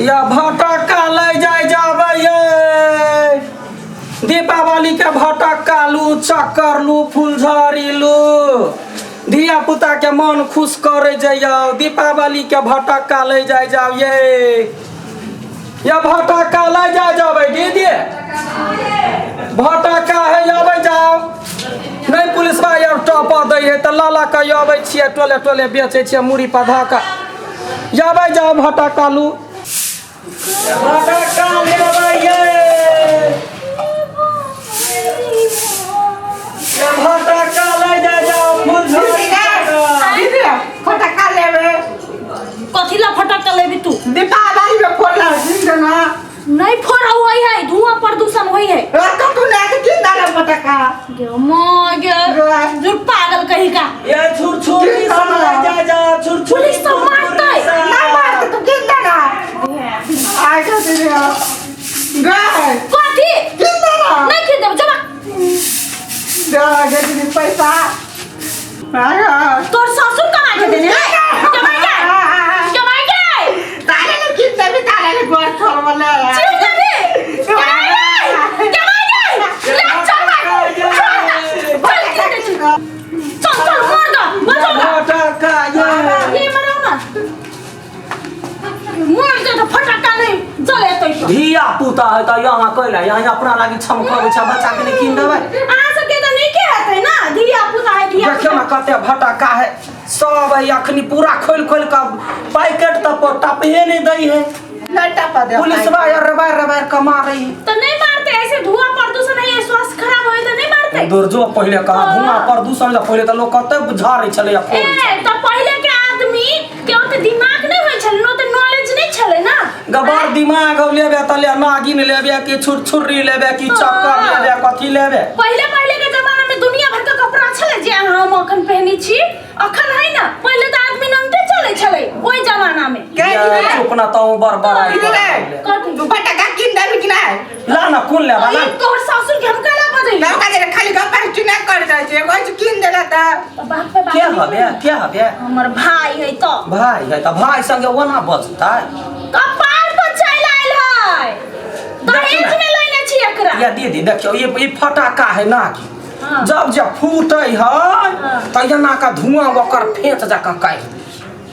या भटक्का ले जाए जाबे ये दीपावली के भटक्का लू चक्कर लू फुलझड़ी लू धिया पुता के मन खुश करे जाओ दीपावली के भटक्का ले जाए जाओ ये या भटक्का ले जाए जाबे दीदी भटक्का है आबे जाओ नहीं पुलिस भाई और टॉप दे है तो लाला के आबे छिए टोले टोले बेचे छिए मुड़ी पधा का आबे जाओ भटक्का लू भटक्का लेबे ये भटक्का ले जाओ फुलझड़ी दीदी फटक्का लेबे कथी ला फटक्का लेबी तू दीपावली में फोड़ला जिंदना नहीं फोड़ा हुआ है धुआं प्रदूषण हुई है तो तू लेके किन डाले फटक्का जो पागल कहीं का ये छुरछुरी सब ले जा छुरछुरी पुलिस तो मारता है ना मार तू किन डाला आ जा दीदी गए कथी किन डाला नहीं खरीद देब जमा दे दीदी पैसा आया तोर ससुर कमा के देने कमाई के ताले ने किन देबी ताले ने गोर छोड़ वाला चल देबी कमाई के ले चल चल मार दो भटक्का ये मरो ना मार दे तो फटक्का नहीं जले तो धिया पुता है तो यहाँ कैला यहाँ अपना लागी छमकावे छ बच्चा के नहीं किन देबै आ सबके तो नहीं के हेतै ना धिया पुता है धिया देखियो ना कते भटक्का है सब है अखनी पूरा खोल खोल का पैकेट तक टपहे नहीं दई है लटा पा दे पुलिस वाला रबार कमा रही तो नहीं मारते ऐसे धुआं प्रदूषण है ये स्वास्थ्य खराब होए तो नहीं मारते दूर जो पहले कहा धुआं प्रदूषण से पहले तो लोग कते झाड़े चले ए तो पहले के आदमी के ओते दिमाग नहीं होय छल नो तो नॉलेज नहीं छले ना गबार दिमाग लेबे त ले नागिन लेबे कि छुरछुरी लेबे कि चक्कर लेबे कथी लेबे पहले के जमाना में दुनिया भर का कपड़ा छले जे हम अखन पहनी छी अखन है ना पहले तो आदमी नंगे चले छले ओई जमाना में चुपना तो बरबराई तू फटक्का किन देबी कि नहीं ला ना कौन लेबा ला तोर ससुर के हम कला बजै लड़का जे खाली गप्पा चुना कर जाय छै एगो किन देला त बाप पे बाप क्या हबे हमर भाई है तो भाई है त भाई संगे ओना बजता कपार पर चल आइल है दहेज में लेने छी एकरा या दीदी देखियो ये फटाका है ना कि हाँ। जब फूटे है त यहाँ का धुआं ओकर फेंच जाका काट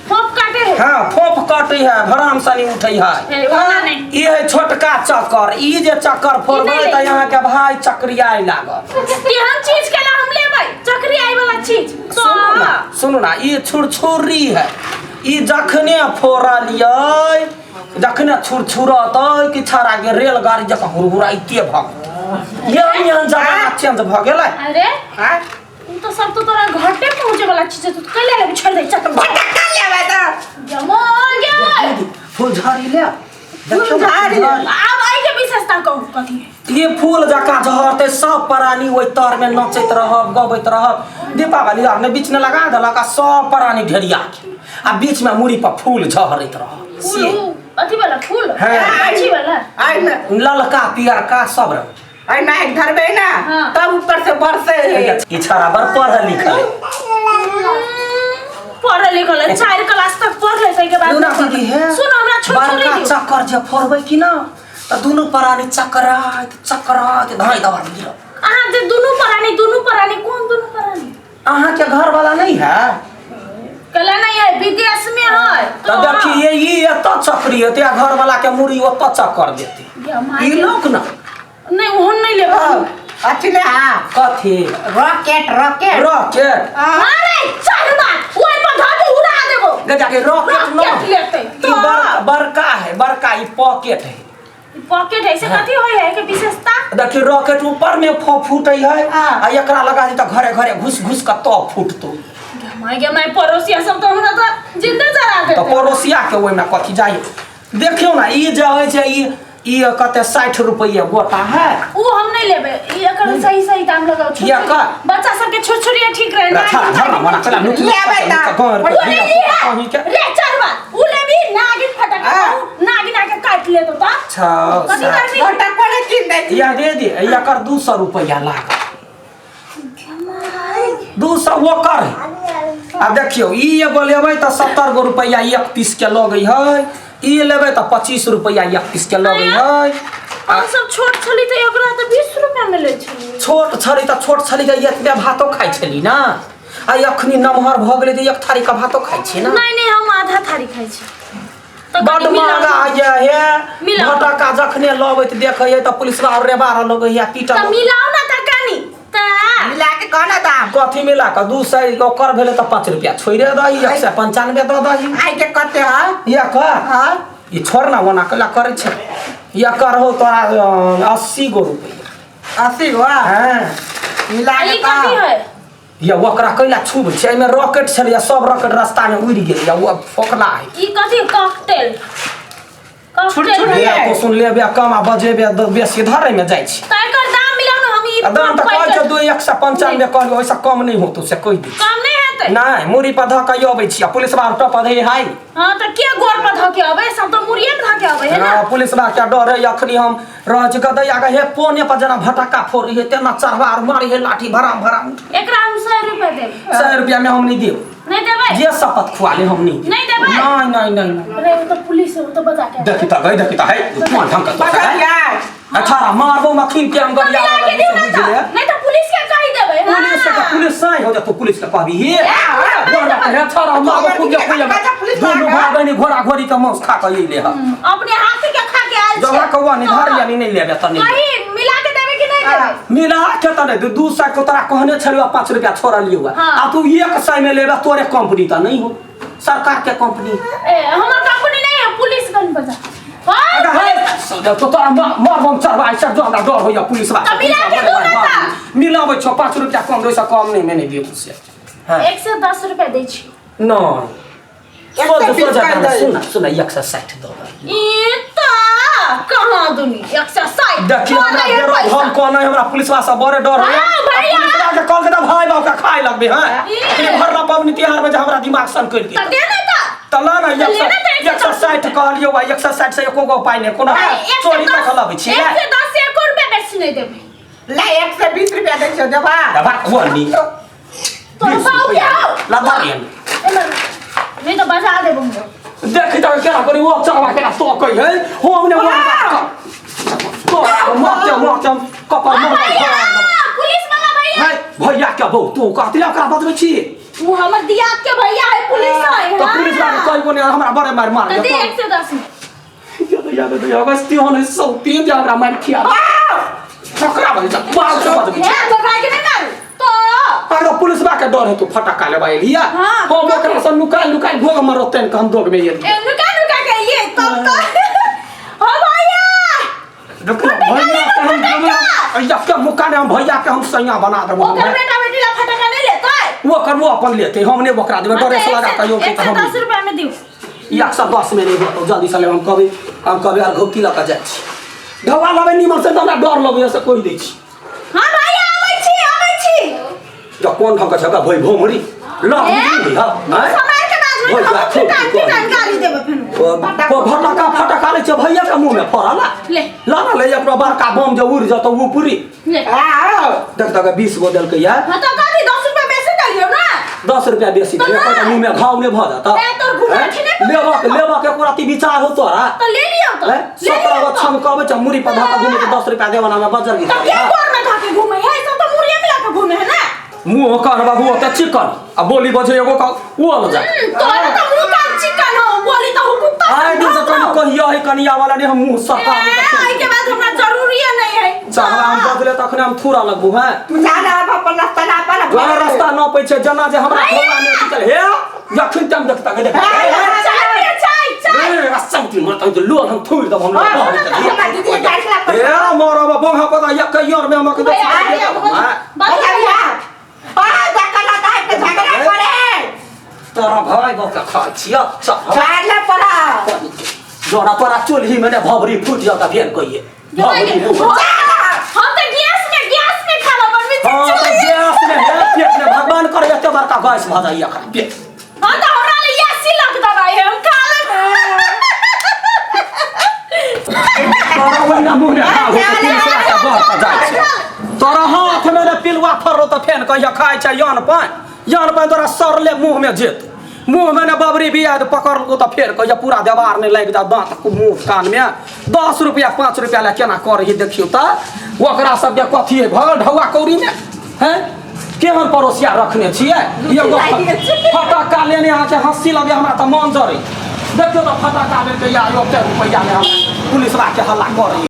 फोप काटे है हाँ फोप काटे है भराम सनी उठे है वाला नहीं ये है छोटका चक्कर ई जे चक्कर फोड़बै त यहाँ के भाई चक्रियाई लागत केहन चीज के ला हम लेबै चक्री आई वाला चीज तो सुनु ना ये छुरछुरी है ई जखने फोड़लियै जखने छुरछुरतै कि छाड़ा के रेलगाड़ी जका हुरहुराइते भग यहाँ जमाना चेंज भ गेलै अरे तो सब तो तोरा घाटे पहुंचे वाला चीज है, तो कैले ले छोड़ दे चक्कर फटक्का लेबे त जमा गया फुलझड़ी ले फुलझड़ी अब आई के विशेषता कहू कथी है ये फूल जका झरते सब प्राणी ओइ तर में नचैत रहब गबैत रहब दीपावली आर ने बीच में लगा देलक आ सब प्राणी ढेरिया के आ बीच में मुड़ी पर फूल झरैत रहब फूल अथी वाला फूल हाँ। अच्छी वाला आई न ललका पियरका सब रंग आई नाइक धरबे ना हाँ। तब ऊपर से बरसे ई छाड़ा बर पढ़ल लिखल पढ़े लिखल है 4 क्लास तक पढ़ ले के बाद दुना दीदी है सुन हमरा छोट बड़का चक्कर जे फोड़बै कि ना त दुनु प्राणी चक्करात धाई दवा गिर अहाँ जे दुनु प्राणी कौन दुनु प्राणी अहाँ के घर वाला नहीं है कला नहीं है विदेश में है तो देखिए ये एत चक्री हेते घर वाला के मुड़ी ओत चक्कर देते ई लोग ना नहीं ओहन नहीं लेबा अच्छी ले हां कथी रॉकेट रॉकेट अरे चल बात ओइ पर धाबे उड़ा देबो गजा के रॉकेट न लेते ई बड़का है बड़का ई पॉकेट है पॉकेट ऐसे कथी होय है के विशेषता देखिए रॉकेट ऊपर में फूटै है आ एकरा लगा दी त घरे घरे घुस का तो फूटतो मैं पड़ोसिया सब तो हमरा तो जिंदा जरा दे तो पड़ोसिया के ओइ में कथी जाई देखियो ना ई जे होय छै ई कते 60 रुपया गोटा है वो हम नहीं लेबे ई एकर सही दाम लगाओ छोट बच्चा सब के छोट-छोट ठीक रहे ना धर मना चला लूट लेबे ता ले चलवा उ लेबी नागिन फटक नागिन आके काट ले तो ता अच्छा घटा पड़े किन दे या दे दे एकर 200 रुपया लाग 200 वो कर आ देखियो ई एगो लेबै त 70 गो रुपया एक पीस के लगै है ई लेबै तऽ 25 रुपया 1 पीस के लेबै है। हम सब छोट छली त एकरा त 20 रुपया में ले छली। छोट छली तऽ छोट छली के एतबे भातो खाइ छली ना। आ अखनी नमहर भ गेलै तऽ एक थारी का भातो खाइ छी ना। नहीं हम आधा थारी खाइ छी। त बड महंगा आया हे भटका जखने लबै त देखै त पुलिसवा और रेबार लगै या पीटा। त मिलाओ ना त कानी त मिला के कहना दाम कथी मिला के 200 ओकर भेले त 5 रुपया छोड़े दही 195 द दही। आई के कते ह या का हां ई छोड़ ना वना कला करे छै या कर हो तोरा 80 गो रुपया 80 गो हां मिला के ई कथी है? या ओकरा कैला छुबै छै एमे रॉकेट छलै या सब रॉकेट रास्ता में उड़ि गेल या वो फोकला है। ई कथी कॉकटेल कॉकटेल या तो सुन लेबे कम आ बजेबे बेसी धरे में जाइ छै। त एकर दाम मिलाओ ना हम ई दाम त कहै छै 195 कहलियो ओइसा कम नहीं होतो से कहि दी। कम नहीं हेतै। नहीं मुरी पर धक अबै छी पुलिसवा टप दे हाय। हां त के गोर पर धके अबे सब त मुरिये में धके अबे है ना। हां पुलिसवा के डर है अखनी हम रह गदैया के हे पोने पर जना भटका फोड़ी है तेना चढ़वार मारी है लाठी भराम भराम। एकरा हम 100 रुपया देब। 100 रुपया में हम नहीं देब। नहीं देबै? जे शपथ खुआ ले हम नहीं। नहीं देबै? नहीं। अरे वो तो पुलिस है वो तो बचा के। देखी त है तू ढंग का बता दिया अच्छा मारबो मखिन के हम गरिया मिला के दियो ना त नहीं तो पुलिस के कहि देबै। पुलिस के पुलिस सही हो जा तो पुलिस के कहबी हे घोड़ा के छाड़ा मारबो खुद के दोनों भाई बहनी घोड़ा घोड़ी का मांस खा के ले हा अपने हाथ के खा के आयल जगह कौवा नहीं धार यानी नहीं लेबे त नहीं कहीं मिला के देबै कि नहीं देबै? मिला के तने 200 को तोरा कहने छलियो 5 रुपया छोड़ा लियो हाँ। आ तू 100 में लेबे तोरे कंपनी त नहीं हो सरकार के कंपनी ए हमर कंपनी नहीं है पुलिस कन बजा। अगर है तो तोरा मारबम चढ़वाई से जोड़ा डर हो या पुलिस बा मिला के दो ना त मिलाबै छ 5 रुपया कम दोसा कम नहीं मैंने दियो से हां 110 रुपया दै छी। नहीं सुन 160 दो ई त कहां दुनी 160 देखिए हम कोना हमरा पुलिसवा से बड़े डर है हाँ, भैया। पुलिसवा के कॉल के भाई बाप का खाए लगबे हां ई। भरला पबनी त्योहार में हमरा दिमाग सन कर त दिया दे ना त तला ना लेना त 160 कहलियो भाई 160 से एको गो पाई ने कोनो चोरी का खलाबै छी 110 एको रुपया बेसी नहीं देबै। ले 120 रुपया दे छो देबा दबा वो नहीं तो भाव क्या हो? लगा दिया नहीं तो बजा दे बंगो। देखि त केना करी वो चढ़वा के तो कहि है हमने वो तो मत कपर भैया पुलिस वाला भैया है भैया क्या बहु तू कहती ओकरा बतबै छी वो हमर दियाद के भैया है पुलिस है। तो पुलिस वाला कहि कोने हमरा बड़े मार तो दे दे 110 याद अगस्ती होने सब तीन जा हमरा मार खिया ठकरा बन जा बाल से बतबै छी है बगा के नहीं मारू तो अगर पुलिस बा के डर है तू फटका लेबा लिया हाँ, हम ओकरा से लुकाई भोग मरते न हम दोग में ये ए नुका के ये तब तो ओ भैया देखो भैया के हम ऐसा के मुका ने हम भैया के हम सैया बना देबो ओकर बेटा बेटी ला फटका नहीं लेता है वो कर वो अपन लेते हमने ओकरा देबे डरे से लगा कहियो कि हम 110 रुपया में दियो 110 में नहीं होतो जल्दी से ले हम कभी यार घोकी लगा जाय छी ढवा लबे निमन से हमरा डर लगे से कोई दै छी हां भैया आबै छी जो कौन ढंग का छका भई भोमरी लग नहीं हां समय के बाद में पिटान गाली देबे फिर वो फटका ले छ भैया के मुंह में फोड़ला ले ला ना ले अपना बड़का बम जो उड़ जातो वो पूरी ले देख 20 गो दल के यार हां तो कथी 10 रुपया बेसी दलियो ना 10 रुपया बेसी दे कोई मुंह में घाव ने भ जाता ए तोर गुना खिने लेवा के कोराती विचार हो तोरा तो ले लियो तो 17 गो छम कहबे छ मुरी पर धका घुमे के 10 रुपया देवना में बजर गी तो के कोर में धाके घूमे है सब तो मुरिया में लाके घूमे है ना मुंह कर बाबू त चिकन आ बोली बजे एगो का वो ल जा तोरा तो मुंह का चिकन हो बोली तो हुकुम तो आइ दिन से कनी कहिया है कनिया वाला ने हम मुंह सफा आई के बाद हमरा जरूरी नहीं है चाहला हम बदले तखने हम थूरा लगबू हैं तू जाना अपन रास्ता ना पर वह रास्ता न पै छै जना जे हमरा खोला ने चल हे यखन तम देखता के देख चाय ए असंति मत तो लो हम थूर दब हम दीदी फैसला कर ए मोरा बाबा हम पता या कहियो में हम के भैया आ झगड़ा दाई पे झगड़ा करे तोरा भाई बाप का खा छिया झाड़ले पड़ा जोड़ा तोरा चुल्ही में ने भवरी फूट जाता फेर कहिए हम तो गैस में खाना बनबी हां तो गैस में है पेट में भगवान करे एते बड़का गैस भ जाइया खा पेट हां तो हमरा ले यासी लग दवाई है हम खा तोरा वही मुंह ने खा पुलिस का बात जाय छै तोरा हाथ में ने पिलवा फरो त फेन कहिया खाय छै यान पान तोरा सरले मुंह में जेत मुँह में न बबरी भी आद पकड़ को तो फेर कहिया पूरा देवार नहीं लग जा दांत को मुँह कान में 10 रुपया 5 रुपया ला केना कर रही देखियो तो ओकरा सब जे कथी है भगल ढौआ कौड़ी में हैं केहन पड़ोसिया रखने छिए एगो फटाका लेने आके हंसी लगे हमरा तो मन जरे देखियो तो फटाका लेके या 1 रुपया में हमरा पुलिस ला के हल्ला कर